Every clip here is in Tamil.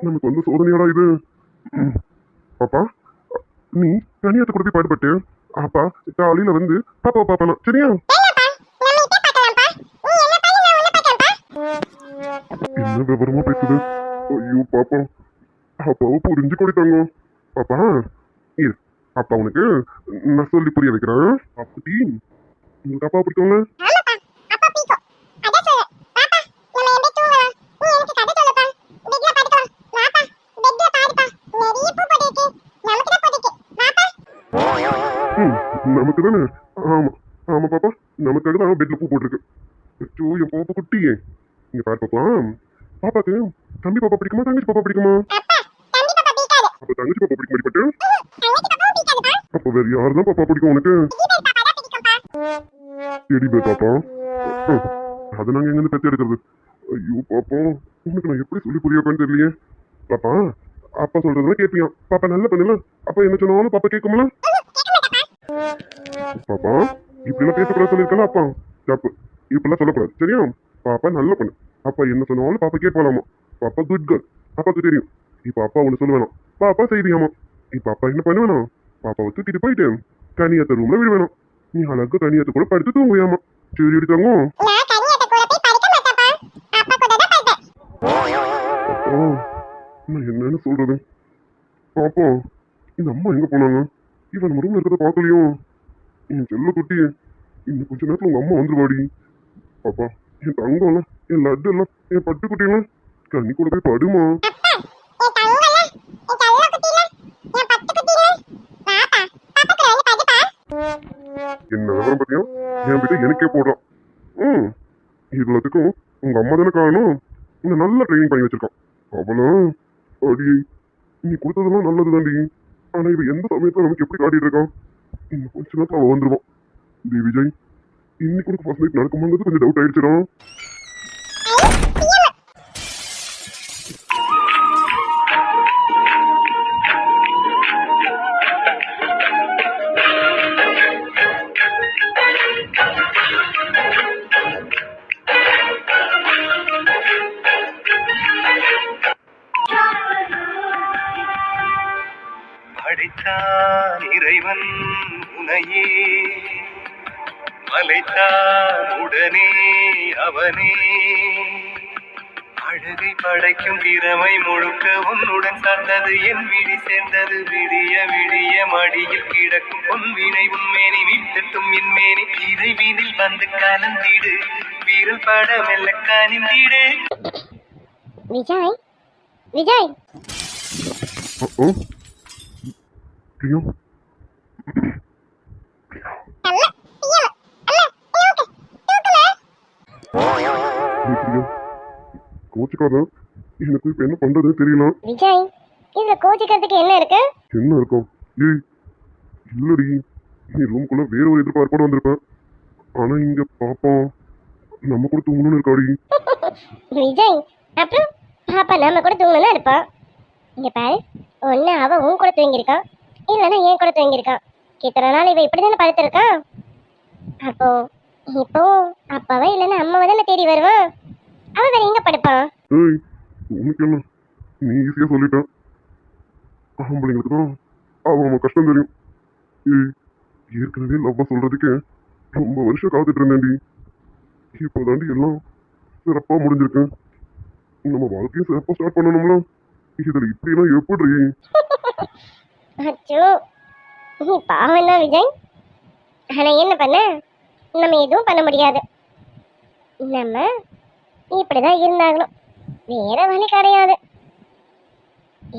நமக்கு வந்து சோதனையாடா இது. பாப்பா, நீ தனியாத்த கூட போய் பாடுபட்டு அப்பா காலையில வந்து பாப்பா பாப்பா சரியா? என்ன விவரமா பேசுது? ஐயோ பாப்பா, அப்பாவை புரிஞ்சு கொடுத்தாங்க. பாப்பா இரு, அப்பா உனக்கு நான் சொல்லி புரிய வைக்கிறேன். அப்படி உங்களுக்கு அப்பா பிடிக்கும்ல? நமக்கு தானே? ஆமா ஆமா பாப்பா, நமக்காக தான் பெட்ல பூ போட்டிருக்கு. அச்சோ என் பாப்பா குட்டியே, இங்க பாரு பாப்பா, பாப்பாக்கு தம்பி பாப்பா பிடிக்குமா தங்கச்சி பாப்பா பிடிக்குமா? அப்ப தங்கச்சி பாப்பா பிடிக்க மாட்டேப்பட்டு, அப்ப வேற யாருதான் பாப்பா பிடிக்கும் உனக்கு? டெடி பேர் பாப்பா. அதை நாங்க எங்க இருந்து பெற்று எடுக்கிறது? ஐயோ பாப்பா, உனக்கு நான் எப்படி சொல்லி புரிய வைப்பேன்னு தெரியலையே. பாப்பா அப்பா சொல்றதுலாம் கேட்பியா? பாப்பா நல்ல பண்ணல, அப்பா என்ன சொன்னாலும் பாப்பா கேட்கும்ல? பாப்பா இப்படிலாம் பேசக்கூடாது சொல்லியிருக்கல அப்பா, தப்பு. இப்பெல்லாம் சொல்லக்கூடாது சரியா? பாப்பா நல்ல பண்ணு, அப்பா என்ன சொன்னாலும் பாப்பா கேட்கலாமா? பாப்பா குட் கேர்ள், அப்பாவுக்கு தெரியும். இப்ப அப்பா ஒண்ணு சொல்லுவேணும், பாப்பா செய்வியாமா? இப்ப அப்பா என்ன பண்ணுவேணும், பாப்பாவை தூக்கிட்டு போயிட்டு கனியாத்த ரூம்ல விடுவேணும். நீ அழகு கனியாத்த கூட படுத்து தூங்குவியாமா. சரி எடுத்தாங்க. நான் என்னன்னு சொல்றது? பாப்பா இந்த அம்மா எங்க போனாங்க? இவன் நம்ம ரூம்ல இருக்கிறத பாக்கலையோ? என் செல்ல குட்டி, இன்னும் கொஞ்ச நேரத்துல உங்க அம்மா வந்துருவாடி. பாப்பா என் தங்கம் எல்லாம், என் லட்டு எல்லாம், என் பட்டு குட்டி எல்லாம் கண்ணி கூட போய் படுமா. என்ன விவரம் பத்தியா என் கிட்ட எனக்கே போடுறான். இதுலத்துக்கும் உங்க அம்மா தானே காரணம். உன்னை நல்லா ட்ரைனிங் பண்ணி வச்சிருக்கான். அவளும் அடி நீ கொடுத்ததெல்லாம் நல்லது தாண்டி. ஆனா இவ எந்த சமயத்துல நமக்கு எப்படி காட்டிட்டு இருக்கான்? இன்னும் கொஞ்ச நேரத்துல அவ வந்துருவான். டி விஜய், இன்னைக்கு உனக்கு ஃபர்ஸ்ட் நைட் நடக்கும்போது கொஞ்சம் டவுட் ஆயிடுச்சுடா. படைத்தான் இறைவன் உனையே, மலைத்தான் உடனே அவனே. அழகை படைக்கும் திறமை முழுக்க உன்னுடன் சார்ந்தது, என் விழி சேர்ந்தது. விடிய விடிய மடியில் கிடக்கும் பொன்வினை உன்மேனி மீட்டட்டும் என்மேனி. இதை வீதில் வந்து கலந்திடு, வீரல் பட மெல்ல கனிந்திடு. விஜய் விஜய் பிரியா, கோச்சுக்காத, எனக்கு இப்ப என்ன பண்றதுன்னு தெரியல. விஜய், இதுல கோச்சிக்கிறதுக்கு என்ன இருக்கு? என்ன இருக்கும்? ஏய் இல்லடி, நீ ரூம்குள்ள வேற ஒரு எதிர்பார்ப்போட வந்திருப்பேன். ஆனா இங்க பாப்பா நம்ம கூட தூங்கணும்னு இருக்காடி. விஜய், அப்புறம் பாப்பா நம்ம கூட தூங்கணும் இருப்பான். இங்க பாரு, ஒன்னு அவ உன் கூட தூங்கியிருக்கான், இல்லைன்னா என் கூட தூங்கியிருக்கான். இத்தனை நாள் இவ இப்படி தானே படுத்திருக்கான். அப்போ இப்போ அப்பாவை இல்லைன்னா அம்மாவை தானே தேடி வருவான். அவ வேற எங்க படுப்பான்? ஏய் உனக்கு என்ன, நீ ஈஸியா சொல்லிட்ட. ஆம்பளைங்களுக்கு தான் அவன் கஷ்டம் தெரியும். ஏய் ஏற்கனவே லவ்வா சொல்றதுக்கு ரொம்ப வருஷம் காத்துட்டு இருந்தேன்டி. இப்போதாண்டி எல்லாம் சிறப்பா முடிஞ்சிருக்கு. நம்ம வாழ்க்கையும் சிறப்பா ஸ்டார்ட் பண்ணணும்ல. இதுல இப்படிலாம் எப்படி? அச்சோ, நீ பாவம் தான் விஜய். ஆனா என்ன பண்ண, நம்ம எதுவும் பண்ண முடியாது. நம்ம இப்படிதான் இருந்தாகணும், வேற வழி கிடையாது.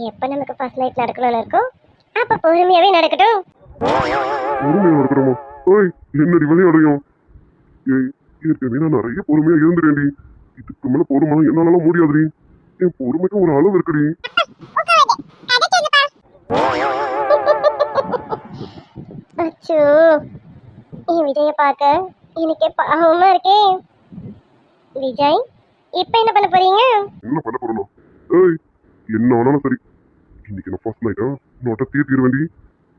எப்ப நமக்கு ஃபர்ஸ்ட் நைட் நடக்கணும்னு இருக்கும், அப்ப பொறுமையாவே நடக்கட்டும். பொறுமையா நடக்கிறோமா? ஓய் என்னடி விளையாடுறியும்? ஏய் ஏற்கனவே நான் நிறைய பொறுமையா இருந்துட்டேன்டி. இதுக்கு மேல பொறுமை என்னால முடியாதுடி. என் பொறுமைக்கு ஒரு அளவு இருக்குடி. அச்சோ, என் விஜய பார்க்க எனக்கே பாவமா இருக்கே. விஜய், இப்ப என்ன பண்ண போறீங்க? என்ன பண்ண போறோம்? ஏய் என்ன ஆனாலும் சரி, இன்னைக்கு நான் ஃபர்ஸ்ட் நைட்டா நோட்ட தீர்த்திட வேண்டி.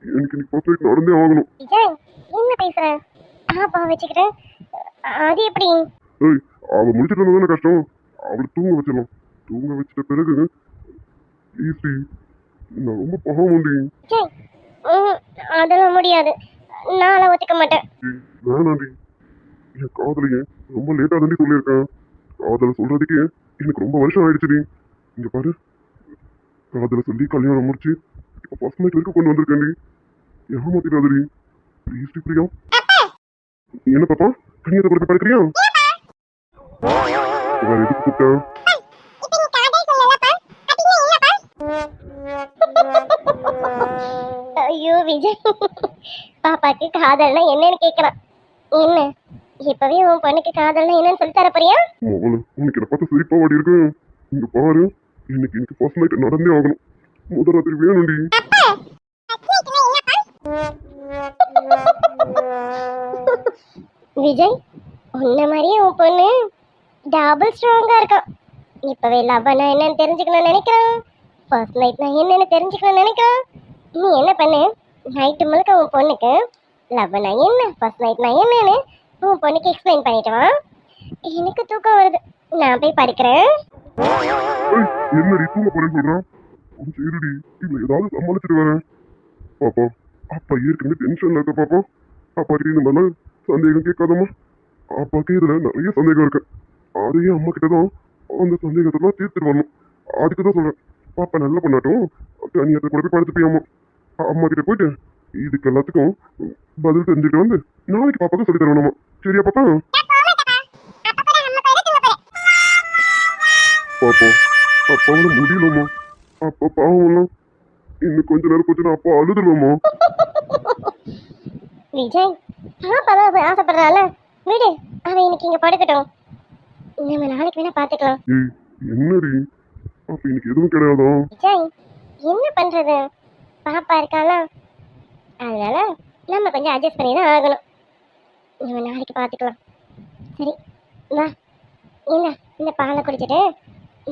எனக்கு இன்னைக்கு ஃபர்ஸ்ட் நைட் நடந்தே ஆகணும். விஜய், என்ன பேசுற? பாப்பா வச்சுக்கிட்டேன், அது எப்படி? ஏய் அவ முடிச்சிட்டு வந்ததானே கஷ்டம், அவளை தூங்க வச்சிடலாம். தூங்க வச்சிட்ட பிறகு ஈஸ்டி நான் ரொம்ப பாவம்டி. விஜய் அதெல்லாம் முடியாது, நான் ஒத்துக்க மாட்டேன். வேணாண்டி, என் காதலையே ரொம்ப லேட்டாக தாண்டி சொல்லியிருக்கேன். காதலை சொல்றதுக்கே எனக்கு ரொம்ப வருஷம் ஆயிடுச்சுடி. இங்க பாரு, காதலை சொல்லி கல்யாணம் முடிச்சு இப்போ ஃபர்ஸ்ட் நைட் வரைக்கும் கொண்டு வந்திருக்கேன்டி. ஏமாத்திடாதடி ப்ளீஸ் பிரியா. என்ன பாப்பா, கனியத்தை கொடுத்து படுக்கிறியா? வேற எதுக்கு கூப்பிட்டேன்? ஐயோ விஜய், பாப்பாக்கு காதல்னா என்னன்னு கேக்குறான். என்ன இப்பவே உன் பொண்ணுக்கு காதல்னா என்னன்னு சொல்லி தர போறியா? மோகன், உனக்கு என்ன பார்த்து சிரிப்பா வாடி இருக்கு. இங்க பாரு, இன்னைக்கு ஃபர்ஸ்ட் நைட் நடந்தே ஆகணும். முதல் ராத்திரி வேணும்டி. விஜய், உன்ன மாதிரியே உன் பொண்ணு டபுள் ஸ்ட்ராங்கா இருக்கா. இப்பவே லவ்னா என்னன்னு தெரிஞ்சுக்கணும்னு நினைக்கிறான். ஃபர்ஸ்ட் நைட்னா என்னன்னு தெரிஞ்சுக்கணும்னு நினைக்கிறான். நீ என்ன பண்ணு, நைட்டு முழுக்க உன் பொண்ணுக்கு லவ்னா என்ன, ஃபர்ஸ்ட் நைட்னா என்னன்னு உன் பொண்ணுக்கு எக்ஸ்பிளைன் பண்ணிட்டு வா. எனக்கு தூக்கம் வருது, நான் போய் படிக்கிறேன். ஏய், என்னடி தூங்க போறேன்னு சொல்றான்? கொஞ்சம் இருடி, இல்ல ஏதாவது சமாளிச்சுட்டு வரேன். பாப்பா, அப்பா ஏற்கனவே டென்ஷன்ல இருக்க பாப்பா. அப்பா கிட்ட இந்த மாதிரிலாம் சந்தேகம் கேட்காதம்மா. அப்பாக்கு இதுல நிறைய சந்தேகம் இருக்கு. அதையும் அம்மா கிட்ட தான் அந்த சந்தேகத்தெல்லாம் தீர்த்துட்டு வரணும். அதுக்கு தான் சொல்றேன், பாப்பா நல்லா பண்ணாட்டும், கனியத்தை கூட போய் படுத்துப்பியாமா. அம்மா கிட்ட போயிட்டு இதுக்கு எல்லாத்துக்கும் பதில் தெரிஞ்சுட்டு வந்து நாளைக்கு பாப்பாக்கு சொல்லி தரணுமா. சரியா பாப்பா? பாப்பா, அப்பாவால முடியலம்மா. அப்பா பாவம்லாம் இன்னும் கொஞ்ச நேரம் கொஞ்சம் அப்பா அழுதுருவோமா. விஜய், பாப்பா தான் போய் ஆசைப்படுறாள், விடு, அவன் இன்னைக்கு இங்க படுக்கட்டும். நம்ம நாளைக்கு வேணா பாத்துக்கலாம். ஏய், என்னடி அப்ப இன்னைக்கு எதுவும் கிடையாதா? விஜய், என்ன பண்றது, பாப்பா இருக்காளா, அதனால நம்ம கொஞ்சம் அட்ஜஸ்ட் பண்ணி தான் ஆகணும். நம்ம நாளைக்கு பார்த்துக்கலாம். சரி வா, இல்லை இந்த பாலை குடிச்சிட்டு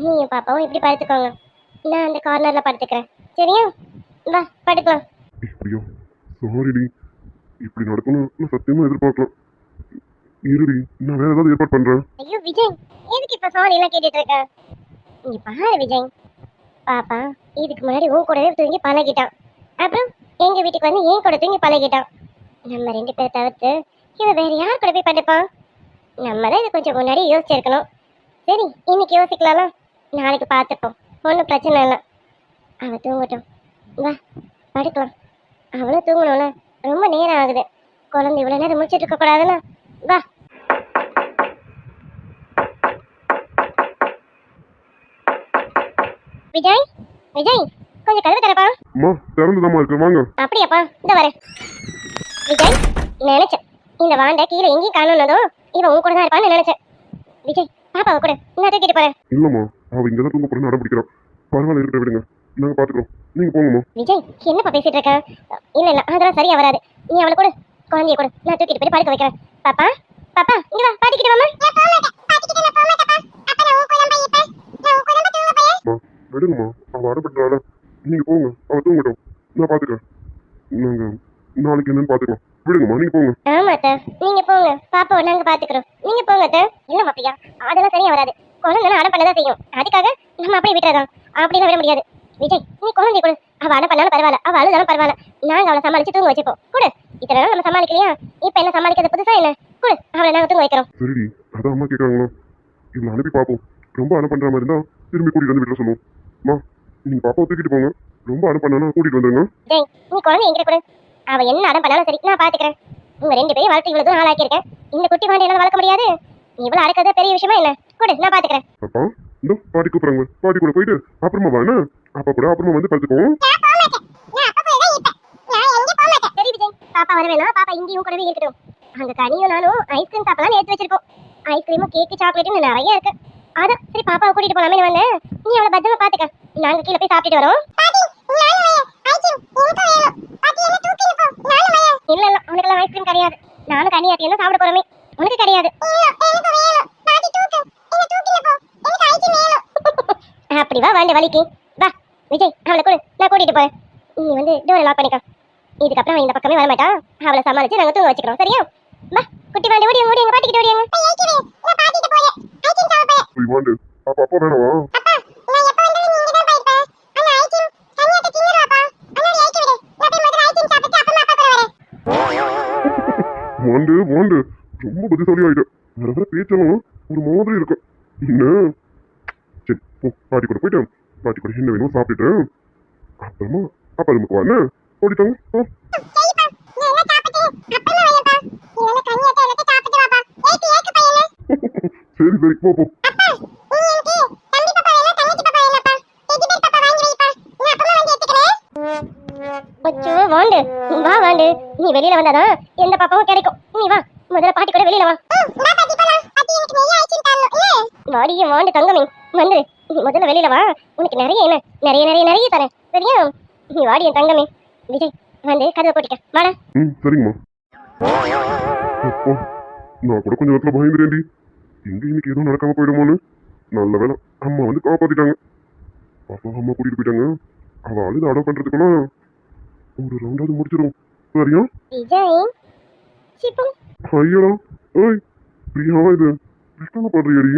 நீயும் பாப்பாவும் இப்படி படுத்துக்கோங்க, நான் அந்த கார்னர்ல படுத்துக்கிறேன். சரியா? வா படுக்கலாம். இப்படியா? சாரிடி, இப்படி நடக்கணும் நான் சத்தியமா எதிர்பார்க்கலாம். இருடி, நான் வேற ஏதாவது ஏற்பாடு பண்றேன். ஐயோ விஜய், எதுக்கு இப்ப சாரி எல்லாம் கேட்டுட்டு இருக்க? இங்க பாரு விஜய், பாப்பா இதுக்கு முன்னாடி உன் கூடவே தூங்கி பழகிட்டான், அப்புறம் எங்க வீட்டுக்கு வந்து என் கூட தூங்கி பழகிட்டான். நம்ம ரெண்டு பேரை தவிர்த்து இவன் வேற யார் கூட போய் படுப்பான்? நம்ம தான் இது கொஞ்சம் முன்னாடி யோசிச்சிருக்கணும். சரி, இன்னைக்கு யோசிக்கலாம், நாளைக்கு பார்த்துப்போம், ஒன்றும் பிரச்சனை இல்லை. அவள் தூங்கட்டும், வா படுக்கலாம். அவளும் தூங்கணும்ல, ரொம்ப நேரம் ஆகுது, குழந்தை இவ்வளோ நேரம் முடிச்சிட்டு இருக்க கூடாதுல்ல. வா. விஜய், விஜய் கொஞ்சம் கதவு தரப்பா. அம்மா, திறந்துதாம்மா இருக்கு, வாங்க. அப்படியாப்பா, இந்த வரேன். விஜய், நினைச்சேன் இந்த வாண்டை கீழே எங்கேயும் காணோன்னதும் இவன் உன் கூட தான் இருப்பான்னு நினைச்சேன். விஜய், பாப்பாவை கூட நான் தூக்கிட்டு போறேன். இல்லம்மா, அவ இங்கதான் தூங்க போறேன்னு அடம் பிடிக்கிறான். பரவாயில்ல, இருக்கிற விடுங்க, நாங்க பாத்துக்கிறோம், நீங்க போங்கம்மா. விஜய், என்னப்பா பேசிட்டு இருக்க? இல்ல இல்ல, அதெல்லாம் சரியா வராது. நீ அவளை கூட, குழந்தைய கூட நான் தூக்கிட்டு போய் படுக்க வைக்கிறேன். பாப்பா, பாப்பா இங்க வா, பாட்டிக்கிட்டு வாமா. விடுங்கம்மா, அவ அடப்பட்டால நீங்க போங்க, அவ தூங்கட்டும், நான் பாத்துக்கிறேன். நாங்க நாளைக்கு என்னன்னு பாத்துக்கலாம். விடுங்கம்மா, நீங்க போங்க. ஆமா அத்தை, நீங்க போங்க, பாப்பாவை நாங்க பாத்துக்கிறோம், நீங்க போங்க அத்தை. இல்ல மாப்பியா, அதெல்லாம் சரியா வராது, குழந்தை அடம் பண்ணதான் செய்யும், அதுக்காக நம்ம அப்படியே விட்டுறதான். அப்படிலாம் விட முடியாது. விஜய், நீ குழந்தை கூட, அவ அடம் பண்ணாலும் பரவாயில்ல, அவ அழுதாலும் பரவாயில்ல, நாங்க அவளை சமாளிச்சு தூங்க வச்சுப்போம். கூட இத்தனை நாள் நம்ம சமாளிக்கலையா, இப்ப என்ன சமாளிக்கிறது புதுசா என்ன? கூட அவளை நாங்க தூங்க வைக்கிறோம். சரிடி, அதான் அம்மா கேட்கறாங்களா, இவளை அனுப்பி பார்ப்போம். ரொம்ப அடம் பண்ற மாதிரி இருந்தா திரும்பி கூட்டிட்டு வந்து விட்டுற சொல்லுவோம். அம்மா, நீங்க பாப்பாவை தூக்கிட்டு போங்க, ரொம்ப அடம் பண்ணா கூட்டிட்டு வந்துருங்க. விஜய், நீ குழந்தை எங்கிட்ட கூட, அவ என்ன அடம் பண்ணாலும் சரி, நான் பாத்துக்கிறேன். உங்க ரெண்டு பேரும் வளர்த்து இவ்வளவு தூரம் ஆளாக்கியிருக்கேன், இந்த குட்டி வாண்டி என்னால வளர்க்க முடியாது. இவ்வளவு அடக்கிறது பெரிய விஷயமா என்ன? கூட நான் பாத்துக்கிறேன். அப்பா, இந்த பாட்டி கூப்பிடுறாங்க, பாட்டி கூட போயிட்டு அப்புறமா வா என்ன? அப்பா கூட அப்புறமா வந்து படுத்துக்குவோம். சரி விஜய், பாப்பா வர வேணாம், பாப்பா இங்கேயும் கூடவே இருக்கட்டும். அங்க கனியும் நானும் ஐஸ்கிரீம் சாப்பிடலாம் எடுத்து வச்சிருக்கோம். ஐஸ்கிரீமும் கேக்கு சாக்லேட்டும் நிறைய இருக்கு. அதான் சரி பாப்பாவை கூட்டிட்டு போலாமே வந்தேன். நீ அவளை பத்திரமா பாத்துக்க, நாங்க கீழே போய் சாப்பிட்டுட்டு வரோம். இல்ல இல்ல, உனக்கெல்லாம் ஐஸ்கிரீம் கிடையாது, நானும் கனியாட்டி என்ன சாப்பிட போறோமே, உனக்கு கிடையாது. அப்படி வா, வாண்ட வலிக்கு வா. விஜய், அவளை கூட நான் கூட்டிட்டு போறேன், நீ வந்து டோரை லாக் பண்ணிக்க. இதுக்கப்புறம் இந்த பக்கமே வர மாட்டா, அவளை சமாளிச்சு நாங்க தூங்க வச்சுக்கிறோம். சரியா? வா குட்டி வாண்டி, ஓடி ஓடி, எங்க பாட்டிக்கிட்டு ஓடியாங்க. போய் வாண்டு, அப்பா அப்பா வேணவா? வாண்டு வாண்டு ரொம்ப புத்திசாலி ஆயிட்டேன். வர வர பேச்செல்லாம் ஒரு மாதிரி இருக்கும். என்ன சரி போ, பாட்டி கூட போயிட்டேன். பாட்டி கூட என்ன வேணும் சாப்பிட்டுட்டேன். அப்புறமா அப்பா நமக்கு வாங்க ஓடிட்டாங்க. சரி சரி போ போ. அச்சோ வாண்டு, வா வாண்டு, நீ வெளியில வந்தாதான் எந்த பாப்பாவும் கிடைக்கும். நீ வா, முதல்ல பாட்டி கூட வெளியில வா. வாடிய வாண்டு தங்கமே, வந்து நீ முதல்ல வெளியில வா. உனக்கு நிறைய என்ன நிறைய நிறைய நிறைய தரேன், சரியா? நீ வாடிய தங்கமே. விஜய் வந்து கதவை போட்டுக்க வாடா. சரிங்கம்மா. அப்பா நான் கூட கொஞ்ச நேரத்துல பயந்துட்டேன்டி. எங்க இன்னைக்கு எதுவும் நடக்காம போயிடுமோன்னு. நல்ல வேலை அம்மா வந்து காப்பாத்திட்டாங்க. பாப்பா அம்மா கூட்டிட்டு போயிட்டாங்க. அவ அழுது அடம் பண்றதுக்குன்னா ஒரு ரவுண்டாவது முடிச்சிடும். சரியா? விஜய் சிப்பம் ஐயடா ஏய் பிரியா இது பிரச்சனை பண்றியடி.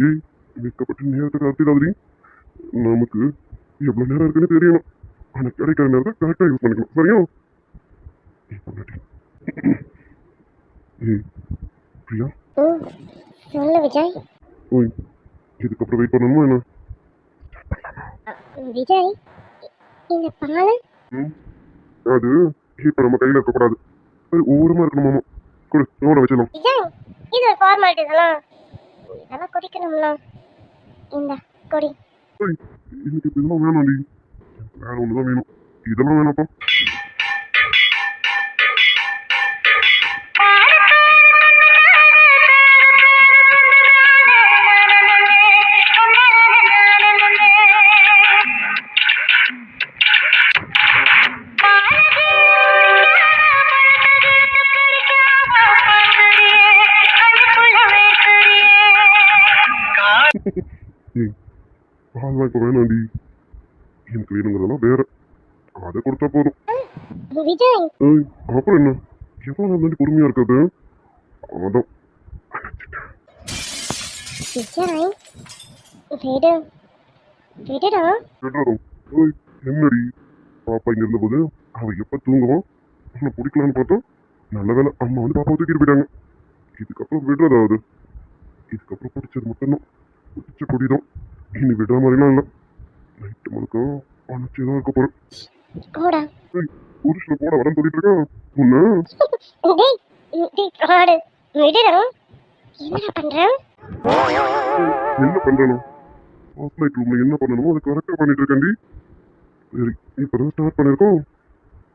ஏய் வைக்கப்பட்ட நேரத்தை கருத்திடாதடி. நமக்கு எவ்வளவு நேரம் இருக்குன்னு தெரியணும். ஆனா கிடைக்கிற நேரத்தை கரெக்டா யூஸ் பண்ணிக்கணும். சரியா? ஏய் பிரியா சொல்லு விஜய். ஓய் இதுக்கப்புறம் வெயிட் பண்ணணுமா என்ன? விஜய் இந்த பால் அது இப்ப நம்ம கையில இருக்கக்கூடாது. அது ஓரமா இருக்கணுமாமா. கொடு ஓட வச்சிடலாம். விஜய் இது ஒரு ஃபார்மாலிட்டி இதெல்லாம் இதெல்லாம் குடிக்கணும்ல. இந்த கொடி. எனக்கு இப்ப இதெல்லாம் வேணாம்டி. வேற ஒண்ணுதான் வேணும். இதெல்லாம் வேணாப்பா. பால்வா இப்ப வேணாண்டி. எனக்கு வேணுங்கிறதெல்லாம் வேற. அதை கொடுத்தா போதும். விஜய் அப்புறம் என்ன எவ்வளவு நாள் தாண்டி பொறுமையா இருக்காது. அதான் விஜய் விடு விடுடா. விடுறோம். என்னடி பாப்பா இங்க இருந்தபோது அவ எப்ப தூங்குவான் உன்னை பிடிக்கலான்னு பார்த்தா நல்ல வேலை அம்மா வந்து பாப்பாவை தூக்கிட்டு போயிட்டாங்க. இதுக்கப்புறம் விடுறதாவது. இதுக்கப்புறம் பிடிச்சது மட்டும்தான். பிடிச்ச கொடிதான். இனி விடுற மாதிரிலாம் இல்லை. நைட்டு முழுக்க அனுப்பிச்சுதான் இருக்க போறேன். புருஷனை போட வரேன்னு சொல்லிட்டு இருக்கேன். உன்ன என்ன பண்றேன்? ஃபர்ஸ்ட் நைட் ரூம்ல என்ன பண்ணணுமோ அதை கரெக்டா பண்ணிட்டு இருக்கேன்டி. சரி இப்பதான் ஸ்டார்ட் பண்ணிருக்கோம்.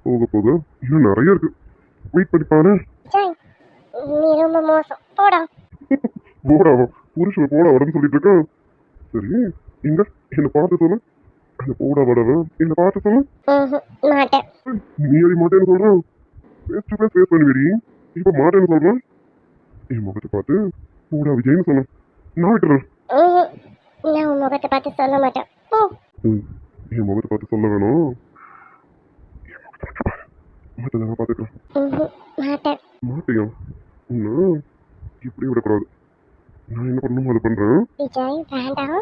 போக போக இன்னும் நிறைய இருக்கு. வெயிட் பண்ணிப்பானே. போடா புருஷனை போட வரேன்னு சொல்லிட்டு இருக்கேன். சரி இங்க என்ன பார்த்து சொல்லு. அந்த போடா வடவ என்ன பார்த்து சொல்லு. நீ அடி மாட்டேன்னு சொல்றேன். ஃபேஸ் டு ஃபேஸ் பண்ணுவீடி. இப்ப மாட்டேன்னு சொல்றேன். என் முகத்தை பார்த்து போடா விஜய்னு சொன்னேன். நான் விட்டுறேன். உன் முகத்தை பார்த்து சொல்ல மாட்டேன். என் முகத்தை பார்த்து சொல்ல வேணும். மற்றதெல்லாம் பார்த்துக்கலாம். மாட்டியா இன்னும் இப்படி விடக்கூடாது. நான் என்ன பண்ணணுமோ அதை பண்றேன். வேண்டாமா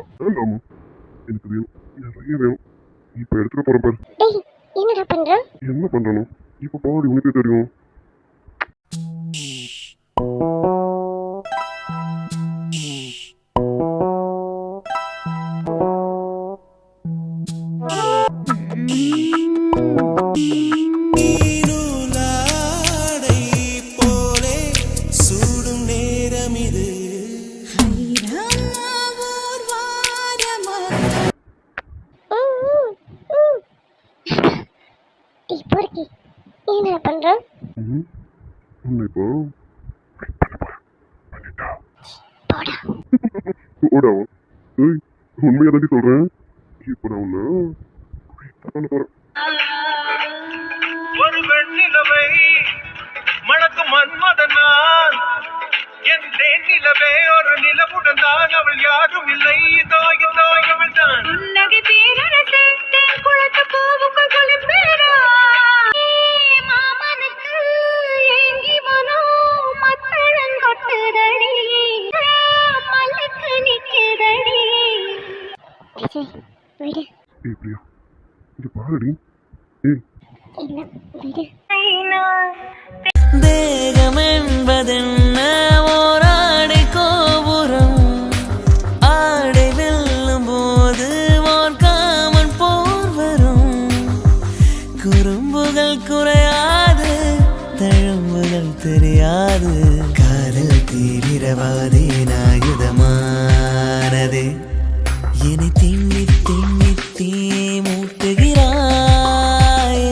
எனக்கு வேணும் நிறைய வேணும். இப்ப எடுத்துக்க போறேன் பாரு. என்னடா பண்ற? என்ன பண்றணும் இப்ப பாடி உனக்கே தெரியும். என்ன பண்ற? இப்போ உண்மையா தாண்டி சொல்றேன். இப்போ நான் உன்ன பண்ண போறேன். ஒரு வெண்ணிலவை மணக்கும் மன்மதனான் என் தேனிலவே ஒரு நிலவுடன் தான் அவள் யாரும் இல்லை. இதோ இதோ அவள் தான் நகை தீரரசே குளத்து பூவுக்குள் குளிப்பேரா மாமனுக்கு ஏங்கி மனோ மத்தளம் கொட்டுதடி மல்லுக்கு நிற்குதடி. விடு. பிரியா இங்க பாருடி. இல்ல விடு. தேகம் என்பதென்ன ஓராடை கோபுரம், ஆடை வெல்லும் போது ஓர் காமன் போர் வரும். குறும்புகள் குறையாது, தழும்புகள் தெரியாது, காதல் தீவிரவாதின் ஆயுதமானது. என்னை திண்ணி திண்ணி தீ மூட்டுகிறாய்,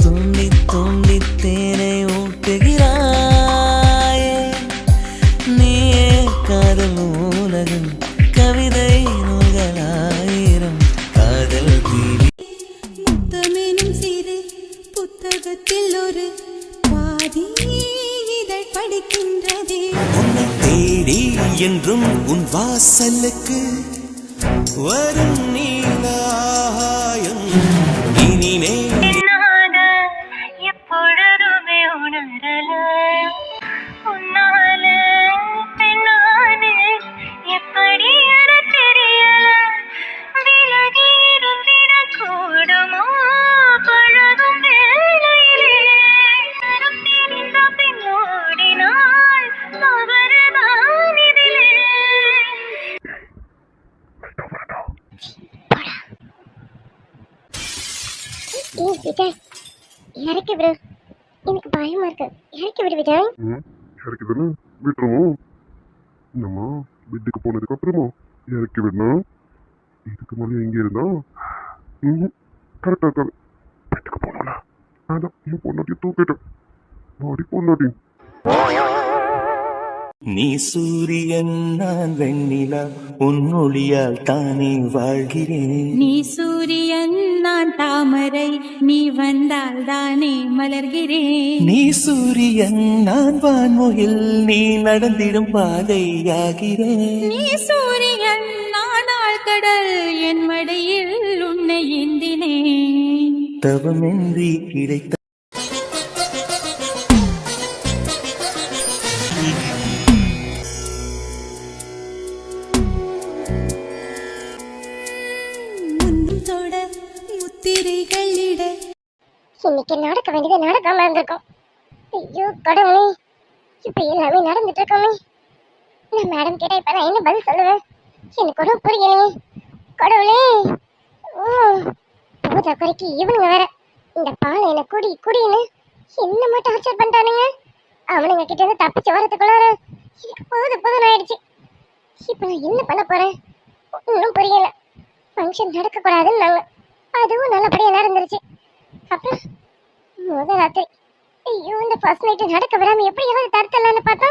துண்டி துண்டி தேனை ஊட்டுகிறாய். நீயே காதல் நூலகம், கவிதை நூல்களாயிரம், காதல் தீவி. முத்தமெனும் சிறு புத்தகத்தில் ஒரு பாதி இதழ் படிக்கின்றதே. உன்னை தேடி என்றும் உன் வாசலுக்கு வரும் நீலாயம். இனிமேல் பெண்ணாக எப்பொழுதுமே உணரல, உன்னால பெண்ணானே எப்படி என தெரியல. விலகி இருந்திட கூடுமோ பழகும் வேளையிலே, தரம் தெரிந்த பின்னோடினால் தவறுதான் இதிலே. ஏய் விஜய், இறக்கி விடு. எனக்கு பயமா இருக்கு. இறக்கி விடு விஜய். இறக்கிதானே விட்டுருவோம். நம்ம வீட்டுக்கு போனதுக்கு அப்புறமா இறக்கி விடணும். இதுக்கு மேலே எங்கே இருந்தா கரெக்டாக இருக்காது. வீட்டுக்கு போனோம்ல, அதான் என் பொண்ணாட்டி தூக்கிட்டேன். மாடி பொண்ணாட்டி. நீ சூரியன் நான் வெண்ணிலா, உன்னொழியால் தானே வாழ்கிறேன். நீ சூரியன் நான் தாமரை, நீ வந்தால் தானே மலர்கிறேன். நீ சூரியன் நான் வான்முகில், நீ நடந்திடும் பாதையாகிறேன். நீ சூரியன் நான் ஆழ்கடல், என் மடியில் உன்னை ஏந்தினேன். தவமின்றி கிடைத்த முன்னும் தொட முத்திரைகள் இட. இன்னைக்கு நடக்க வேண்டியது நடக்காம இருந்திருக்கும். ஐயோ கடவுளே, இப்ப எல்லாமே நடந்துட்டு இருக்கோமே. நான் மேடம் கேட்டா இப்ப நான் என்ன பதில் சொல்லுவேன்? எனக்கு கூட புரியலையே. கடவுளே, போத குறைக்கு இவனுங்க வேற இந்த பாலை என்ன குடி குடின்னு என்னமா டார்ச்சர் பண்ணிட்டானுங்க. அவனுங்க கிட்ட இருந்து தப்பிச்சு வரதுக்குள்ளார எனக்கு போதும் ஆயிடுச்சு. இப்ப நான் என்ன பண்ண போறேன் ஒன்றும் புரியல. ஃபங்க்ஷன் நடக்கக்கூடாதுன்னு நாங்க, அதுவும் நல்லபடியா நடந்துருச்சு. அப்புறம் முதல் ராத்திரி, ஐயோ இந்த ஃபர்ஸ்ட் நைட்டு நடக்க விடாம எப்படியாவது தடுத்தலான்னு பார்த்தா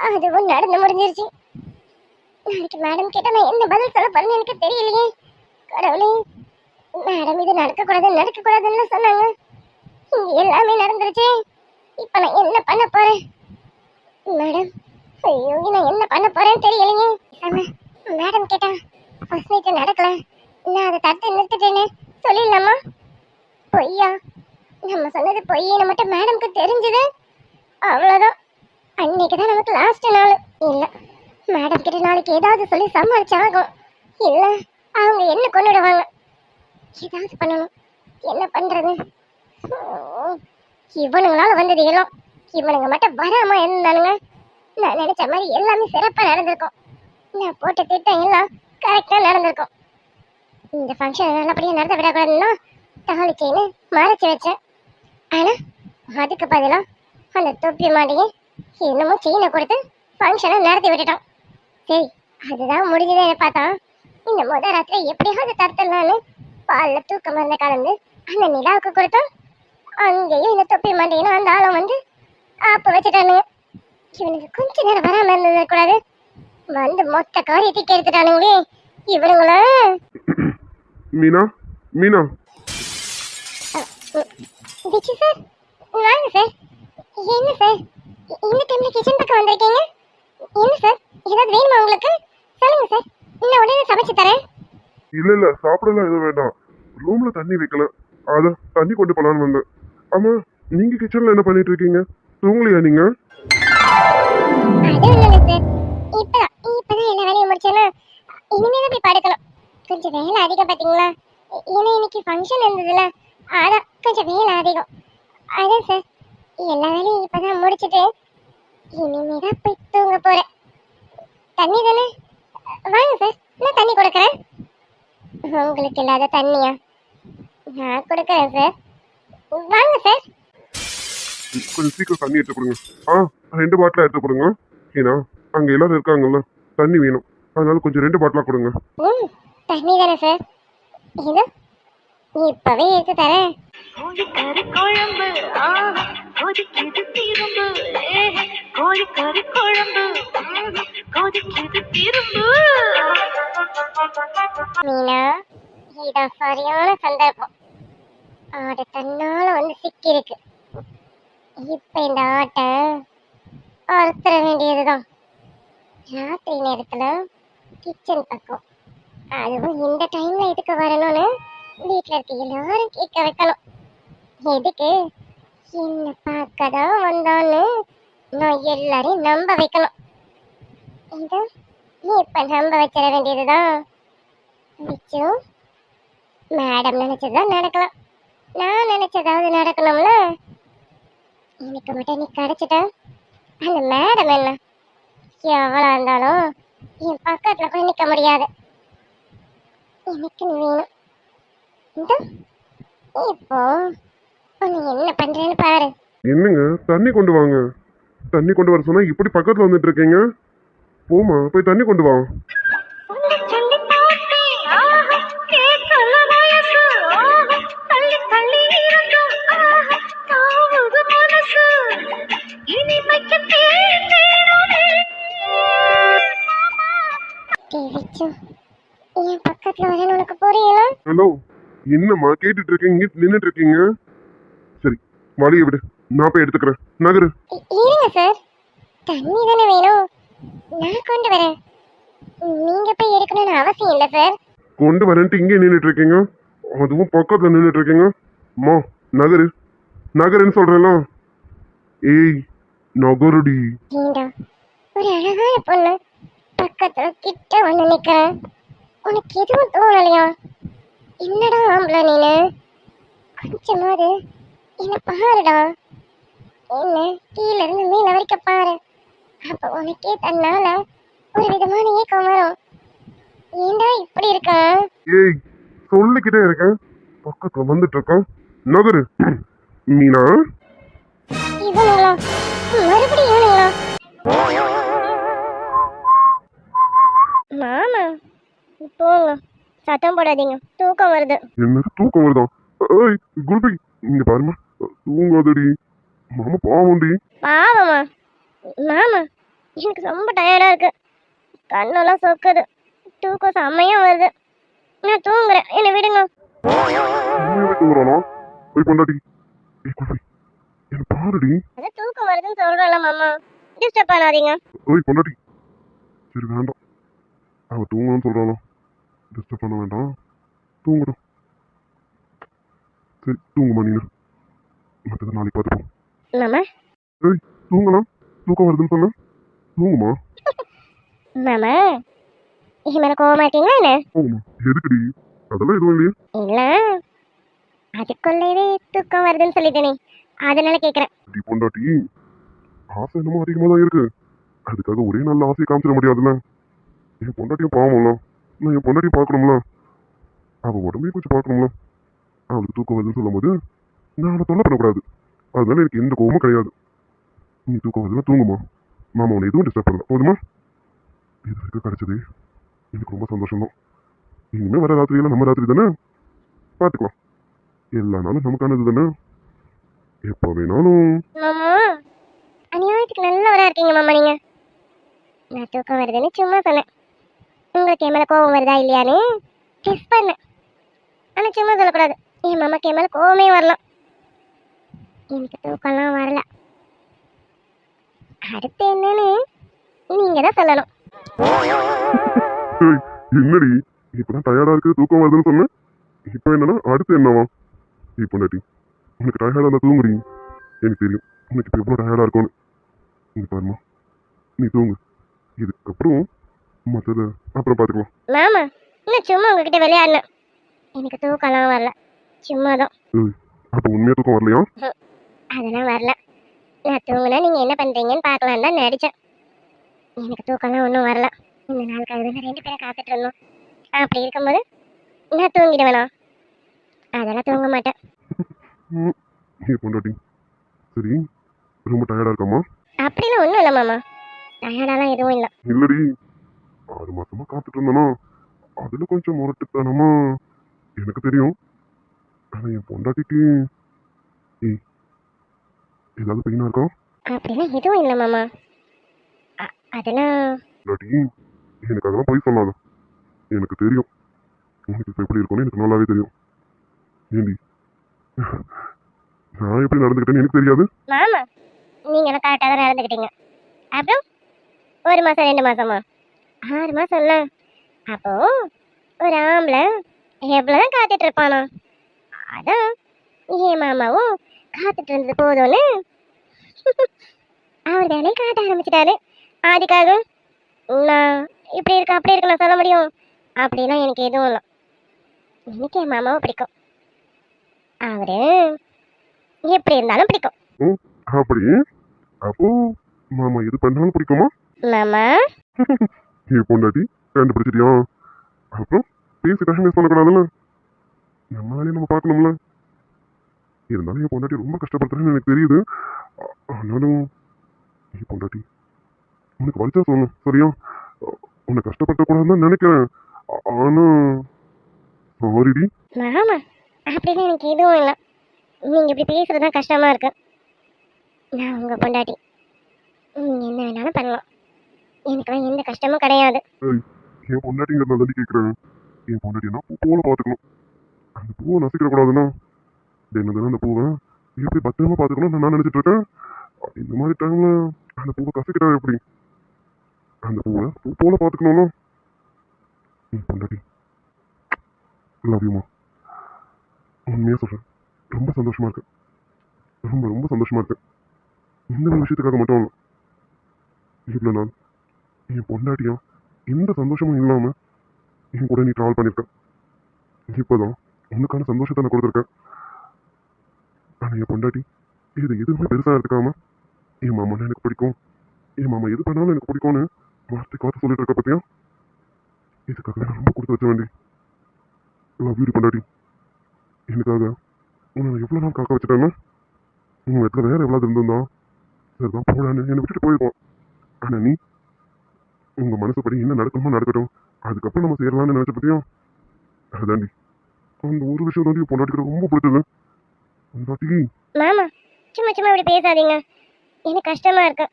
அதுவும் நடந்து முடிஞ்சிருச்சு. நாளைக்கு மேடம் கேட்டா நான் என்ன பதில் சொல்ல போறேன்னு எனக்கு தெரியலையே. கடவுளே, மேடம் இது நடக்கக்கூடாதுன்னு சொன்னாங்க. இங்க எல்லாமே நடந்துருச்சு. இப்ப நான் என்ன பண்ண போறேன் மேடம்? ஐயோ நான் என்ன பண்ண போறேன்னு தெரியலையே. மேடம் கேட்டா ஃபர்ஸ்ட் நைட்டு நடக்கல, நான் அதை தடுத்து நிறுத்திட்டேன்னு சொல்லிடலாமா? பொய்யா? நம்ம சொன்னது பொய்யன்னு மட்டும் மேடம்க்கு தெரிஞ்சது அவ்வளோதான். அன்னைக்கு தான் நமக்கு லாஸ்ட் நாள். இல்லை, மேடம் கிட்ட நாளைக்கு ஏதாவது சொல்லி சமாளிச்சாகும். இல்லை அவங்க என்ன கொண்டுடுவாங்க. ஏதாவது பண்ணணும். என்ன பண்றது? இவனுங்களால வந்தது எல்லாம். இவனுங்க மட்டும் வராம இருந்தானுங்க, நான் நினைச்ச மாதிரி எல்லாமே சிறப்பாக நடந்திருக்கும். நான் போட்ட திட்டம் எல்லாம் கரெக்டாக நடந்திருக்கும். இந்த ஃபங்க்ஷன் நல்லபடியாக நடத்த விடக்கூடாதுன்னா தாலி செயின்னு மறைச்சி வச்சேன். ஆனால் அதுக்கு பதிலாக அந்த தொப்பி மாட்டியே என்னமோ செயினை கொடுத்து ஃபங்க்ஷனை நடத்தி விட்டுட்டான். சரி, அதுதான் முடிஞ்சதுன்னு பார்த்தா இந்த முதல் ராத்திரி எப்படியாவது தடுத்துடலான்னு பாலில் தூக்க மருந்து கலந்து அந்த நிலாவுக்கு கொடுத்தோம். அங்கேயும் இந்த தொப்பி மாட்டின்னு அந்த ஆளும் வந்து ஆப்பு வச்சுட்டானுங்க. இவனுக்கு கொஞ்ச நேரம் வராமல் இருந்தக்கூடாது, வந்து மொத்த காரியத்தை எடுத்துட்டானுங்களே இவனுங்கள. மீனா மீனா விஜய் சார், வாங்க சார். என்ன சார் இந்த டைம்ல கிச்சன் பக்கம் வந்திருக்கீங்க? என்ன சார், ஏதாவது வேணுமா உங்களுக்கு? சொல்லுங்க சார், இன்னும் உடனே சமைச்சு தரேன். இல்ல சாப்பிடலாம் எதுவும் வேண்டாம். ரூம்ல தண்ணி வைக்கல, அதான் தண்ணி கொண்டு போலான்னு வந்தேன். ஆமா, நீங்க கிச்சன்ல என்ன பண்ணிட்டு இருக்கீங்க? தூங்கலையா நீங்க? அது ஒண்ணு சார், இப்பதான் எல்லா வேலையும் முடிச்சேன்னா இனிமேதான் போய் படுக்கணும். கொஞ்சம் வேலை அதிகம் பாத்தீங்களா? ஏன்னா இன்னைக்கு ஃபங்க்ஷன் இருந்ததுல, அதான் கொஞ்சம் வேலை அதிகம். அதான் சார் எல்லா வேலையும் இப்பதான் முடிச்சிட்டு இனிமேதான் போய் தூங்க போறேன். தண்ணி தானே? வாங்க சார், நான் தண்ணி கொடுக்கறேன். உங்களுக்கு இல்லாத தண்ணியா? நான் கொடுக்கறேன் சார், வாங்க சார். கொஞ்சம் சீக்கிரம் தண்ணி எடுத்து கொடுங்க. 2 பாட்டிலா எடுத்து கொடுங்க. ஏன்னா அங்க எல்லாரும் இருக்காங்கல்ல, தண்ணி வேணும். அதனால கொஞ்சம் 2 பாட்டிலா கொடுங்க. தண்ணி தானே சார், இதோ இப்பவே எடுத்து தரேன். கோழிக்கறி குழம்பு கொதிக்குது திரும்பு கோழிக்கறி குழம்பு கொதிக்குது திரும்பு. மீனா, இதான் சரியான சந்தர்ப்பம். ஆடு தன்னால வந்து சிக்கி இருக்கு. இப்ப இந்த ஆட்டை அறுத்துற வேண்டியதுதான். ராத்திரி நேரத்துல கிச்சன் பக்கம், அதுவும் இந்த டைம்ல எதுக்கு வரணும்னு வீட்டுல இருக்க எல்லாரும் கேட்க வைக்கணும். எதுக்கு? என்ன பார்க்கதான் வந்தான்னு நான் எல்லாரையும் நம்ப வைக்கணும். இது இப்ப நம்ப வச்சிட வேண்டியதுதான். விச்சு, மேடம் நினைச்சதுதான் நடக்கலாம், நான் நினைச்சதாவது நடக்கணும்ல. எனக்கு மட்டும் நீ கிடைச்சிட்ட, அந்த மேடம் என்ன எவ்வளோ இருந்தாலும் என் பக்கத்துல கூட நிக்க முடியாது. எனக்கு நீ வேணும். இந்த இப்போ நீ என்ன பண்றேன்னு பாரு. என்னங்க, தண்ணி கொண்டு வாங்க. தண்ணி கொண்டு வர சொன்னா இப்படி பக்கத்துல வந்துட்டு இருக்கீங்க. போமா, போய் தண்ணி கொண்டு வா. சொல்லி சொல்லி பார்த்தேன் கேட்கல வயசு தள்ளி தள்ளி இருந்தும் தாவுது மனசு இனிமைக்கு தேடணுமே. விச்சு, என் பக்கத்துல வரேன்னு உனக்கு புரியல? ஹலோ, என்னம்மா கேட்டுட்டு இருக்கீங்க, நின்னுட்டு இருக்கீங்க? சரி, வழியை விடு, நான் போய் எடுத்துக்கிறேன். நகரு. இருங்க சார், தண்ணி தானே வேணும், நான் கொண்டு வரேன். நீங்க போய் எடுக்கணும்னு அவசியம் இல்லை சார். கொண்டு வரேன்ட்டு இங்கே நின்னுட்டு இருக்கீங்க, அதுவும் பக்கத்துல நின்னுட்டு இருக்கீங்க. அம்மா, நகரு நகருன்னு சொல்றேன்ல. ஏய், நகருடி. ஏண்டா, ஒரு அழகான பொண்ணு பக்கத்துல கிட்ட வந்து நிக்கிறேன், உனக்கு எதுவும் தோணலையா? என்னடா ஆம்பளை நீனு, கொஞ்சமாவது என்ன பாருடா. என்ன கீழ இருந்து மேல வரைக்கும் பாரு, அப்ப உனக்கே தன்னால ஒரு விதமான ஏக்கம் வரும். ஏண்டா இப்படி இருக்க? ஏய், சொல்லிக்கிட்டே இருக்கேன், பக்கத்துல வந்துட்டு இருக்கேன். நகரு. மீனா, இவனுங்களா, மறுபடியும் இவனுங்களா? மாமா போங்க, சத்தம் போடாதீங்க, தூக்கம் வருது. என்னது தூக்கம் வருதா? ஏய் குல்பி, இங்க பாருமா, தூங்காதடி. மாமா பாவம்டி. பாவமா? மாமா, எனக்கு ரொம்ப டயர்டா இருக்கு, கண்ணெல்லாம் சொக்குது, தூக்கம் செம்மையா வருது, நான் தூங்குறேன், என்னை விடுங்க. உண்மையாவே தூங்குறானா? போய் பொண்டாட்டி. ஏய் குல்பி, என்ன பாருடி. அது தூக்கம் வருதுன்னு சொல்றேன்ல மாமா, டிஸ்டர்ப் பண்ணாதீங்க. ஓய் பொண்டாட்டி. சரி வேண்டாம், அவ தூங்கணும்னு சொல்றாளோ, டிஸ்டர்ப் பண்ண வேண்டாம், தூங்கணும். சரி தூங்குமா நீங்க, மற்றதை நாளைக்கு பார்த்துப்போம். மாமா, ஏய் தூங்கலாம், தூக்கம் வருதுன்னு சொன்ன, தூங்குமா. மாமா, இது மேல கோவமா இருக்கீங்களா என்ன? போகுமா, எதுக்குடி? அதெல்லாம் எதுவும் இல்லையே. இல்ல, அதுக்குள்ளவே தூக்கம் வருதுன்னு சொல்லிட்டேனே, அதனால கேக்குறேன். டி பொண்டாட்டி, ஆசை என்னமோ அதிகமாக தான் இருக்கு, அதுக்காக ஒரே நல்ல ஆசையை காமிச்சிட முடியாதுல்ல. என் பொண்டாட்டியும் பாவம்ல, நான் என் பொண்டாட்டியும் பார்க்கணும்ல, அவள் உடம்பையும் கொஞ்சம் பார்க்கணும்ல. அவளுக்கு தூக்கம் வருதுன்னு சொல்லும் போது நான் அவளை தொல்லை பண்ணக்கூடாது, அதனால எனக்கு எந்த கோவமும் கிடையாது. நீ தூக்கம் வருதுன்னா தூங்குமா, மாமா உன்னை எதுவும் டிஸ்டர்ப் பண்ணல, போதுமா? இது வரைக்கும் கிடைச்சது எனக்கு ரொம்ப சந்தோஷம் தான். இனிமே வர ராத்திரியெல்லாம் நம்ம ராத்திரி தானே, பார்த்துக்கலாம். எல்லா நாளும் நமக்கானது தானே, எப்போ வேணாலும். மாமா, அநியாயத்துக்கு நல்லவரா இருக்கீங்க மாமா நீங்க. நான் தூக்கம் வருதுன்னு சும்மா சொன்னேன், உங்களுக்கு என் மேல கோவம் வருதா இல்லையான்னு டெஸ்ட் பண்ணேன். ஆனா சும்மா சொல்லக்கூடாது, என் மாமாக்கு என் மேல கோவமே வரலாம். எனக்கு தூக்கம்லாம் வரல. அடுத்து என்னன்னு நீங்க தான் சொல்லணும். ஏய், என்னடி இப்பதான் டயர்டா இருக்கு, தூக்கம் வருதுன்னு சொன்னேன், இப்போ என்னன்னா அடுத்து என்னவா? நீ பொண்டாட்டி, உனக்கு டயர்டா இருந்தா தூங்குறீ, எனக்கு தெரியும் உனக்கு இப்போ எவ்வளோ டயர்டா இருக்கும்னு. நீ பாருமா, நீ தூங்கு, இதுக்கப்புறம் மற்றது அப்புறம் பார்த்துக்கலாம். மாமா, இன்னும் சும்மா உங்ககிட்ட விளையாடணும், எனக்கு தூக்கம்லாம் வரல, சும்மா தான். ஏய், அப்போ உண்மையா தூக்கம் வரலையா? அதெல்லாம் வரல, நான் தூங்குனா நீங்க என்ன பண்றீங்கன்னு பார்க்கலான்னு தான் நடிச்சேன். எனக்கு தூக்கம்லாம் ஒன்றும் வரல. இந்த நாளுக்காக தான் ரெண்டு பேரும் காத்துட்டு இருந்தோம். அப்படி இருக்கும்போது நான் தூங்கிடுவேனா? அதெல்லாம் தூங்க மாட்டேன். ம், ஏன் பொண்டாட்டி சரி ரொம்ப டயர்டா இருக்காமா? அப்படிலாம் ஒன்றும் இல்லை மாமா. டயர்டாலாம் எதுவும் இல்லை. இல்லடி 6 மாசமா காத்துட்டு இருந்தேனா அதுல கொஞ்சம் முரட்டுத்தனமா எனக்கு தெரியும். ஆனா என் பொண்டாட்டிக்கு ஏய் ஏதாவது பெயினா இருக்கா? அப்படிலாம் எதுவும் இல்லை மாமா. அதெல்லாம் பொண்டாட்டி எனக்கு அதெல்லாம் போய் சொல்லாத. எனக்கு தெரியும் உனக்கு இப்ப எப்படி இருக்கும்னு எனக்கு நல்லாவே தெரியும். ஏண்டி நான் எப்படி நடந்துக்கிட்டேன்னு எனக்கு தெரியாது. மாமா நீங்களும் கரெக்டாக தான் நடந்துக்கிட்டீங்க. அப்புறம் 1 மாதம் 2 மாசமா 6 மாசம்ல. அப்போ ஒரு ஆம்பளை எவ்வளோதான் காத்துட்டு இருப்பானா? அதான் என் மாமாவும் காத்துட்டு இருந்தது போதும்னு அவர் வேலையை காட்ட ஆரம்பிச்சிட்டாரு. அதுக்காக நான் இப்படி இருக்கு அப்படி இருக்கு நான் சொல்ல முடியும் அப்படிலாம் எனக்கு எதுவும் இல்லை. எனக்கு என் மாமாவை பிடிக்கும். அவரு எப்படி இருந்தாலும் பிடிக்கும். ஓ அப்படி அப்போ மாமா எது பண்ணாலும் பிடிக்குமா? மாமா என் பொண்டாட்டி கண்டுபிடிச்சிட்டியா? அப்புறம் பேசி டைம் வேஸ்ட் பண்ணக்கூடாதுல்ல. நம்ம வேலையை நம்ம பார்க்கணும்ல. இருந்தாலும் என் பொண்டாட்டி ரொம்ப கஷ்டப்படுத்துறேன்னு எனக்கு தெரியுது. ஆனாலும் என் பொண்டாட்டி உனக்கு வலிச்சா சொல்லணும் சரியா? உன்னை கஷ்டப்படுத்தக்கூடாதுன்னு நினைக்கிறேன். ஆனா சாரிடி. மாமா அப்படின்னு எனக்கு எதுவும் இல்லை. நீங்க இப்படி பேசுறது தான் கஷ்டமா இருக்கு. நான் உங்க பொண்டாட்டி. நீங்க என்ன வேணாலும் பண்ணலாம். எனக்குலாம் எந்த கஷ்டமும் கிடையாது. என் பொண்டாட்டிங்கிறத தாண்டி கேட்குறேன். என் பொண்டாட்டினா பூ போல பார்த்துக்கணும். அந்த பூவை நசிக்கிற கூடாதுன்னா தினம் அந்த பூவை எப்படி பத்திரமா பார்த்துக்கணும்னு நான் நினைச்சிட்டு இருக்கேன். இந்த மாதிரி டைம்ல அந்த பூவை கசிக்கிட்டா எப்படி? அந்த பூவை பூ போல பார்த்துக்கணும்னா என் பொண்டாட்டி லவ் யூமா. உண்மையா சொல்றேன். ரொம்ப சந்தோஷமா இருக்கு. ரொம்ப ரொம்ப சந்தோஷமா இருக்கு. இந்த ஒரு விஷயத்துக்காக மட்டும் இல்லை. இவ்வளோ நாள் என் பொண்டாட்டியா எந்த சந்தோஷமும் இல்லாம என் கூட நீ ட்ராவல் பண்ணியிருக்க. இப்போதான் உனக்கான சந்தோஷத்தை நான் கொடுத்துருக்கேன். ஆனால் என் பொண்டாட்டி இது எதுவுமே பெருசாக எடுத்துக்காம என் மாமான்னு எனக்கு பிடிக்கும், என் மாமா எது பண்ணாலும் எனக்கு பிடிக்கும்னு வார்த்தைக்கு வார்த்தை சொல்லிட்டு இருக்க பத்தியா? இதுக்காக நான் ரொம்ப கொடுத்து வச்ச வேண்டி. லவ் யூ பொண்டாட்டி. எனக்காக உன்னை நான் எவ்வளோ நாள் காக்க வச்சுட்டேன்னா உன் இடத்துல வேற எவ்வளோ இருந்திருந்தா சரிதான் போடான்னு என்னை விட்டுட்டு போயிருக்கோம். ஆனால் நீ உங்கள் மனசுப்படி என்ன நடக்கணுமோ நடக்கட்டும், அதுக்கப்புறம் நம்ம சேரலாம்னு நினைச்ச பத்தியா? அதுதாண்டி அந்த ஒரு விஷயம் தாண்டி பொண்டாட்டிக்கு ரொம்ப பிடிச்சது. பொண்டாட்டி மாமா சும்மா சும்மா இப்படி பேசாதீங்க. எனக்கு கஷ்டமா இருக்கு.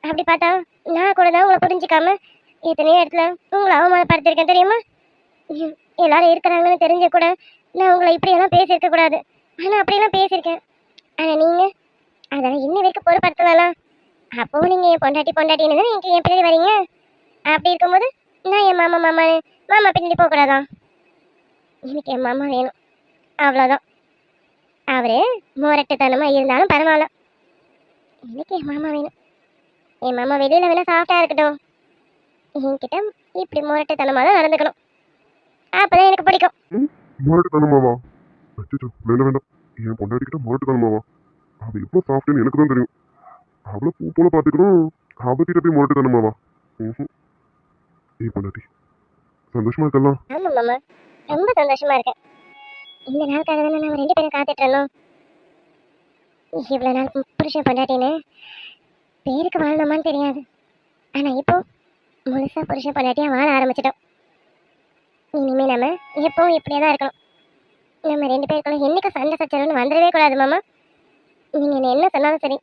அப்படி பார்த்தா நான் கூட தான் உங்களை புரிஞ்சுக்காம எத்தனையோ இடத்துல உங்களை அவமானப்படுத்திருக்கேன் தெரியுமா? எல்லாரும் இருக்கிறாங்கன்னு தெரிஞ்ச கூட நான் உங்களை இப்படியெல்லாம் பேசியிருக்க கூடாது. ஆனால் அப்படியெல்லாம் பேசியிருக்கேன். ஆனால் நீங்கள் அதெல்லாம் இன்ன வரைக்கும் பொறுப்படுத்தலாம். அப்போ நீங்கள் என் பொண்டாட்டி பொண்டாட்டின்னு தானே எனக்கு என் பின்னாடி வரீங்க. அப்படி இருக்கும்போது நான் என் மாமா மாமா பின்னாடி போகக்கூடாதா? எனக்கு என் மாமா வேணும், அவ்வளோதான். அவரு மோரட்டுத்தனமாக இருந்தாலும் பரவாயில்ல, எனக்கு என் மாமா வேணும். என் மாமா வெளியில் வேணா சாஃப்டாக இருக்கட்டும், என்கிட்ட இப்படி மோரட்டுத்தனமாக தான் நடந்துக்கணும். அப்போதான் எனக்கு பிடிக்கும். மாட்டுத்தனமாவா? அச்சோ வேண்டாம் வேண்டாம். என் பொண்டாட்டிக்கிட்ட மாட்டுத்தனமாவா? அது எவ்வளோ சாஃப்ட்னு எனக்கு தான் தெரியும். அவ்வளோ பூ போல பார்த்துக்கணும், அவகிட்ட போய் மாட்டுத்தனமாவா? ஏன் பொண்டாட்டி சந்தோஷமா இருக்கலாம்? ஆமாம் மாமா, ரொம்ப சந்தோஷமா இருக்கேன். இந்த நாளுக்காக தானே நம்ம 2 பேரும் காத்துட்டு இருந்தோம். இவ்வளோ நாள் புருஷன் பொண்டாட்டின்னு பேருக்கு வாழணுமான்னு தெரியாது. ஆனால் இப்போ முழுசாக புருஷன் பொண்டாட்டியாக வாழ ஆரம்பிச்சிட்டோம். இனிமே நம்ம எப்பவும் இப்படியே தான் இருக்கணும். நம்ம 2 பேருக்குள்ள என்னைக்கு சண்டை சச்சரவுன்னு வந்துடவே கூடாது மாமா. நீங்கள் என்ன சொன்னாலும் சரி,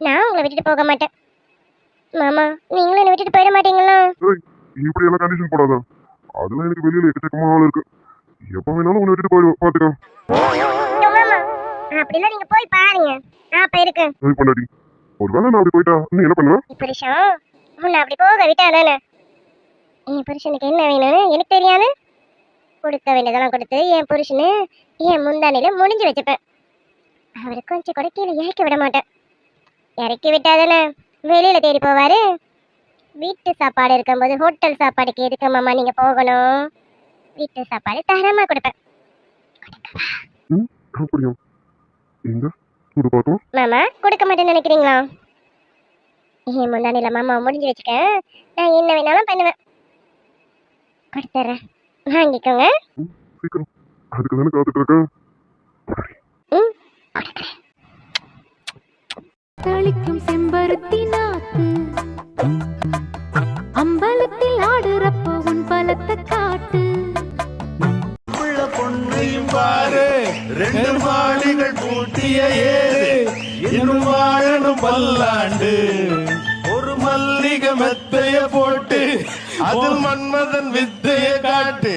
நான் உங்களை விட்டுட்டு போக மாட்டேன். மாமா நீங்களும் என்னை விட்டுட்டு போயிட மாட்டீங்களா? இப்படி எல்லாம் கண்டிஷன் போடாத. அதெல்லாம் எனக்கு வெளியில எக்கச்சக்கமா ஆள் இருக்கு. எப்ப வேணாலும் உன்னை விட்டுட்டு போய் பார்த்துக்கோ. மாமா அப்படிலாம் நீங்கள் போய் பாருங்க, நான் அப்போ இருக்கேன். சரி பொண்டாட்டி, ஒருவேளை நான் அப்படி போயிட்டா நீ என்ன பண்ணுவேன்? புருஷன் உன்னை அப்படி போக விட்டாதானே? என் புருஷனுக்கு என்ன வேணும்னு எனக்கு தெரியாது. கொடுக்க வேண்டியதெல்லாம் கொடுத்து என் புருஷனு என் முந்தானையில முடிஞ்சு வச்சுப்பேன். அவரை கொஞ்சம் கூட கீழே இறக்கி விட மாட்டேன். இறக்கி விட்டாதானே வெளியில தேடி போவாரு. வீட்டு சாப்பாடு இருக்கும்போது ஹோட்டல் சாப்பாடுக்கு எதுக்கு மாமா நீங்க போகணும்? வீட்டு சாப்பாடு தரமா கொடுப்பேன். அப்படியா? எங்க கொடு பார்த்தோம். மாமா கொடுக்க மாட்டேன்னு நினைக்கிறீங்களா? என் முந்தானில மாமா முடிஞ்சு வச்சுக்க, நான் என்ன வேணாலும் பண்ணுவேன். கொடுத்துட்றேன், வாங்கிக்கோங்க. சீக்கிரம், அதுக்கு தானே காத்துட்டு இருக்கேன். ம் தளிக்கும் செம்பருத்தி நாக்கு அம்பலத்தில் ஆடுறப்போ உன் பலத்தை காட்டு. உள்ள பொண்ணையும் பாரு, ரெண்டு மாளிகள் பூட்டிய ஏறு, இன்னும் வாழணும் பல்லாண்டு. ஒரு மல்லிகை மெத்தைய போட்டு அதில் மன்மதன் வித்தைய காட்டு,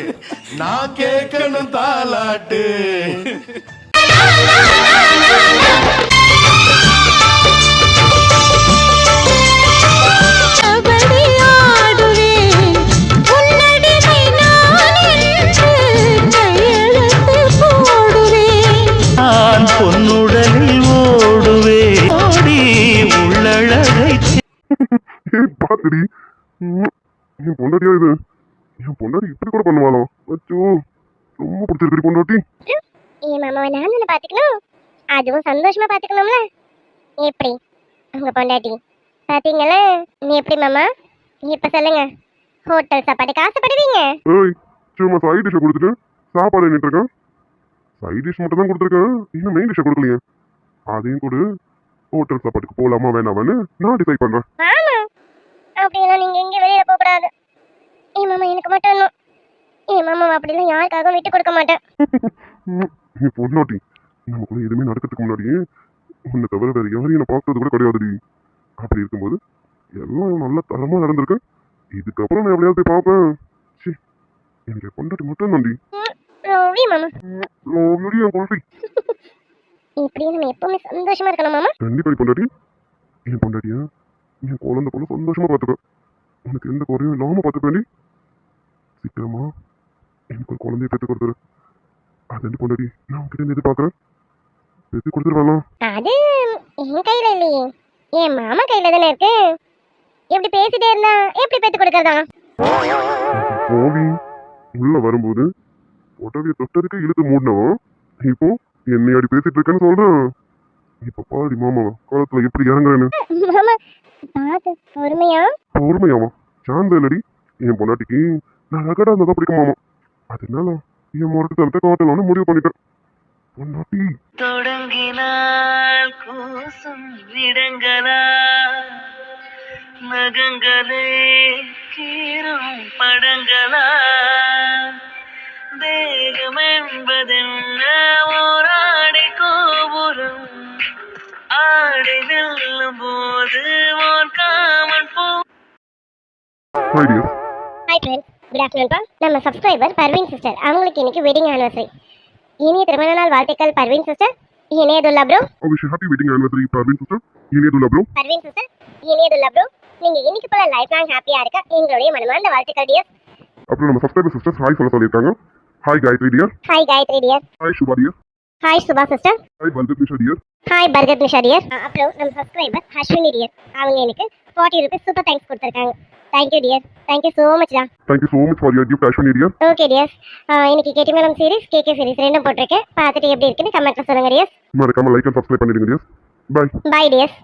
நான் கேட்கணும் தாலாட்டு. நான் பொன்னுடலில் ஓடுவே ஓடி உள்ளழகை பாத்துடி, என் பொண்டாட்டியா இது? என் பொண்டாட்டி இப்படி கூட பண்ணுவாளோ? அச்சோ, ரொம்ப பிடிச்சிருக்கு பொண்டாட்டி. என் மாமாவை நான் தானே பார்த்துக்கணும், அதுவும் சந்தோஷமா பார்த்துக்கணும்ல. எப்படி உங்க பொண்டாட்டி பார்த்தீங்களே? நீ எப்படி மாமா? இப்ப சொல்லுங்க, ஹோட்டல் சாப்பாட்டுக்கு ஆசைப்படுவீங்க? ஏய், சும்மா சைட் டிஷ்ஷை கொடுத்துட்டு சாப்பாடு எண்ணிட்டு இருக்கேன். சைட் டிஷ் மட்டும் தான் கொடுத்துருக்கேன், இன்னும் மெயின் டிஷ்ஷை கொடுக்கலையே. அதையும் கொடு. ஹோட்டல் சாப்பாட்டுக்கு போகலாமா வேணாமான்னு நான் டிசைட் பண்றேன். ஆமா, அப்படியெல்லாம் நீங்க எங்க வெளியில போக கூடாது. என் மாமா எனக்கு மட்டும் இல்ல. என் மாமா அப்படிலாம் யாருக்காகவும் விட்டு கொடுக்க மாட்டேன். என் பொண்டாட்டி, நமக்குள்ள எதுவுமே நடக்கிறதுக்கு முன்னாடியே உன்னை தவிர வேற யாரையும் நான் பார்த்தது கூட கிடையாதுடி. அப்படி இருக்கும்போது எல்லாம் நல்ல தரமா நடந்திருக்கு. இதுக்கப்புறம் நான் எப்படியாவது போய் பார்ப்பேன். ச்சீ, எனக்கு பொண்டாட்டி மட்டும் தாண்டி. லவ்வி மாமா. என் பொண்டாட்டி இப்படியே நம்ம எப்பவுமே சந்தோஷமா இருக்கணும் மாமா. கண்டிப்பா பொண்டாட்டி. என் பொண்டாட்டியா என் குழந்தை போல சந்தோஷமா பார்த்துப்பேன். உனக்கு எந்த குறையும் இல்லாம பார்த்துப்பேன்டி. சீக்கிரமா எனக்கு ஒரு குழந்தைய பெற்று கொடுத்துரு. அது பொண்டாட்டி நான் உங்ககிட்ட எதிர்பார்க்கறேன். பெற்று கொடுத்துருவாங்களா? அது என் கையில இல்லையே, என் மாமா கையில தானே இருக்கு. எப்படி பேசிட்டே இருந்தா எப்படி பேத்து கொடுக்கறதா? கோவி உள்ள வரும்போது உடவிய தொட்டதுக்கு இழுத்து மூடினவன் இப்போ என்னையாடி பேசிட்டு இருக்கேன்னு சொல்றேன். இப்ப பாடி மாமா காலத்துல எப்படி இறங்குறேன்னு. மாமா பாத்து பொறுமையா. பொறுமையாமா சாந்த இல்லடி. என் பொண்டாட்டிக்கு நான் ரகடா இருந்தா தான் பிடிக்கும் மாமா. அதனால என் முரட்டுத்தனத்தை காட்டலாம்னு முடிவு பண்ணிட்டேன். பொண்டாட்டி தொடங்கினால் கூசும் இடங்களா, நகங்களே கீரும் படங்களா, தேகம் என்பதென்ன ஓராடை கோபுரம், ஆடை வெல்லும் போது ஓர் காமன் பூ. Ideas. Hi friends, good afternoon பா. நம்ம சப்ஸ்கிரைபர் பர்வீன் சிஸ்டர், அவங்களுக்கு இன்னைக்கு வெட்டிங் ஆனிவர்சரி. இனிய திருமண நாள் வாழ்த்துக்கள் Parveen sister. Inayathulla bro. Wish happy wedding anniversary Parveen sister. Inayathulla bro. Parveen sister Inayathulla bro. நீங்க இன்னைக்கு போல லைஃப் லாங் ஹாப்பியா இருக்க எங்களுடைய மனமார்ந்த வாழ்த்துக்கள் டியர். அப்புறம் நம்ம சப்ஸ்கிரைபர் சிஸ்டர்ஸ் ஹாய் சொல்ல சொல்லியிருக்காங்க. Hi Gayathri dear. Hi Gayathri dear. Hi Subha dear. Hi Subha sister. Hi Barkath Nisha dear. Hi Barkath Nisha dear. அப்புறம் நம்ம சப்ஸ்கிரைபர் அஸ்வினி டியர், அவங்க எனக்கு 40 ரூபீஸ் சூப்பர் தேங்க்ஸ் கொடுத்துருக்காங்க. Thank you dear, thank you so much டா. Thank you so much for your gift Ashwini dear. Okay dear, இன்னைக்கு கேட்டிமேளம் சீரிஸ் கேகே சீரிஸ் ரெண்டும் போட்டிருக்கேன். பார்த்துட்டு எப்படி இருக்குன்னு கமெண்ட்ல சொல்லுங்க டியர். மறக்காம லைக் அண்ட் சப்ஸ்கிரைப் பண்ணிடுங்க டியர். பை. Bye dear.